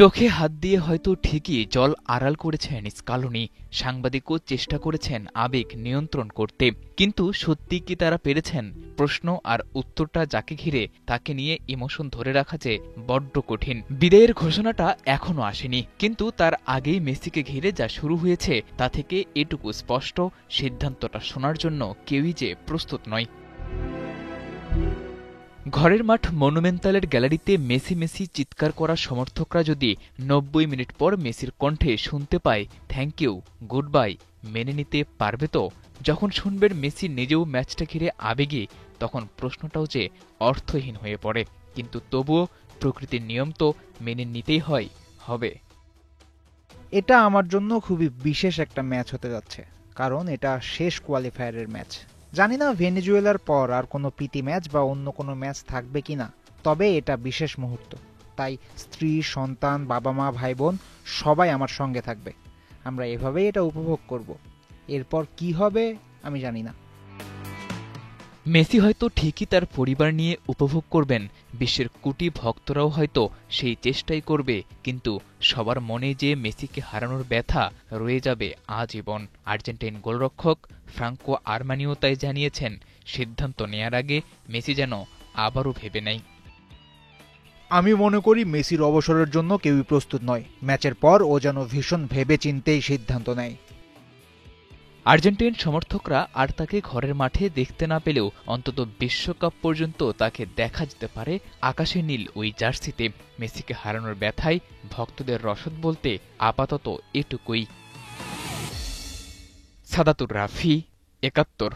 চোখে হাত দিয়ে হয়তো ঠিকই জল আড়াল করেছেন স্কালোনি, সাংবাদিকও চেষ্টা করেছেন আবেগ নিয়ন্ত্রণ করতে, কিন্তু সত্যি কি তারা পেরেছেন? প্রশ্ন আর উত্তরটা যাকে ঘিরে তাকে নিয়ে ইমোশন ধরে রাখা যে বড্ড কঠিন। বিদায়ের ঘোষণাটা এখনো আসেনি, কিন্তু তার আগেই মেসিকে ঘিরে যা শুরু হয়েছে তা থেকে এটুকু স্পষ্ট, সিদ্ধান্তটা শোনার জন্য কেউই যে প্রস্তুত নয়। ঘরের মাঠ মনুমেন্টালের গ্যালারিতে মেসি মেসি চিৎকার করা সমর্থকরা যদি ৯০ মিনিট পর মেসির কণ্ঠে শুনতে পায় থ্যাংক ইউ, গুড বাই, মেনে নিতে পারবে তো? যখন শুনবেন মেসি নিজেও ম্যাচটা ঘিরে আবেগী, তখন প্রশ্নটাও যে অর্থহীন হয়ে পড়ে। কিন্তু তবুও প্রকৃতির নিয়ম তো মেনে নিতেই হবে। এটা আমার জন্য খুবই বিশেষ একটা ম্যাচ হতে যাচ্ছে, কারণ এটা শেষ কোয়ালিফায়ারের ম্যাচ। জানি না ভেনেজুয়েলার পর আর কোনো প্রীতি ম্যাচ বা অন্য কোনো ম্যাচ থাকবে কিনা, তবে এটা বিশেষ মুহূর্ত। তাই স্ত্রী, সন্তান, বাবা মা, ভাই বোন সবাই আমার সঙ্গে থাকবে। আমরা এভাবেই এটা উপভোগ করব। এরপর কি হবে আমি জানি না। মেসি হয়তো ঠিকই তার পরিবার নিয়ে উপভোগ করবেন, বিশ্বের কোটি ভক্তরাও হয়তো সেই চেষ্টাই করবে, কিন্তু সবার মনে যে মেসিকে হারানোর ব্যথা রয়ে যাবে আজীবন। আর্জেন্টাইন গোলরক্ষক ফ্রাঙ্কো আরমানিও তাই জানিয়েছেন, সিদ্ধান্ত নেয়ার আগে মেসি যেন আবারও ভেবে নেয়। আমি মনে করি মেসির অবসরের জন্য কেউই প্রস্তুত নয়। ম্যাচের পর ও যেন ভীষণ ভেবে চিন্তেই সিদ্ধান্ত নেয়। আর্জেন্টাইন সমর্থকরা আর তাকে ঘরের মাঠে দেখতে না পেলেও অন্তত বিশ্বকাপ পর্যন্ত তাকে দেখা যেতে পারে আকাশে নীল ওই জার্সিতে। মেসিকে হারানোর ব্যথায় ভক্তদের রসদ বলতে আপাতত এটুকুই। সাদাতুর রাফি, ৭১।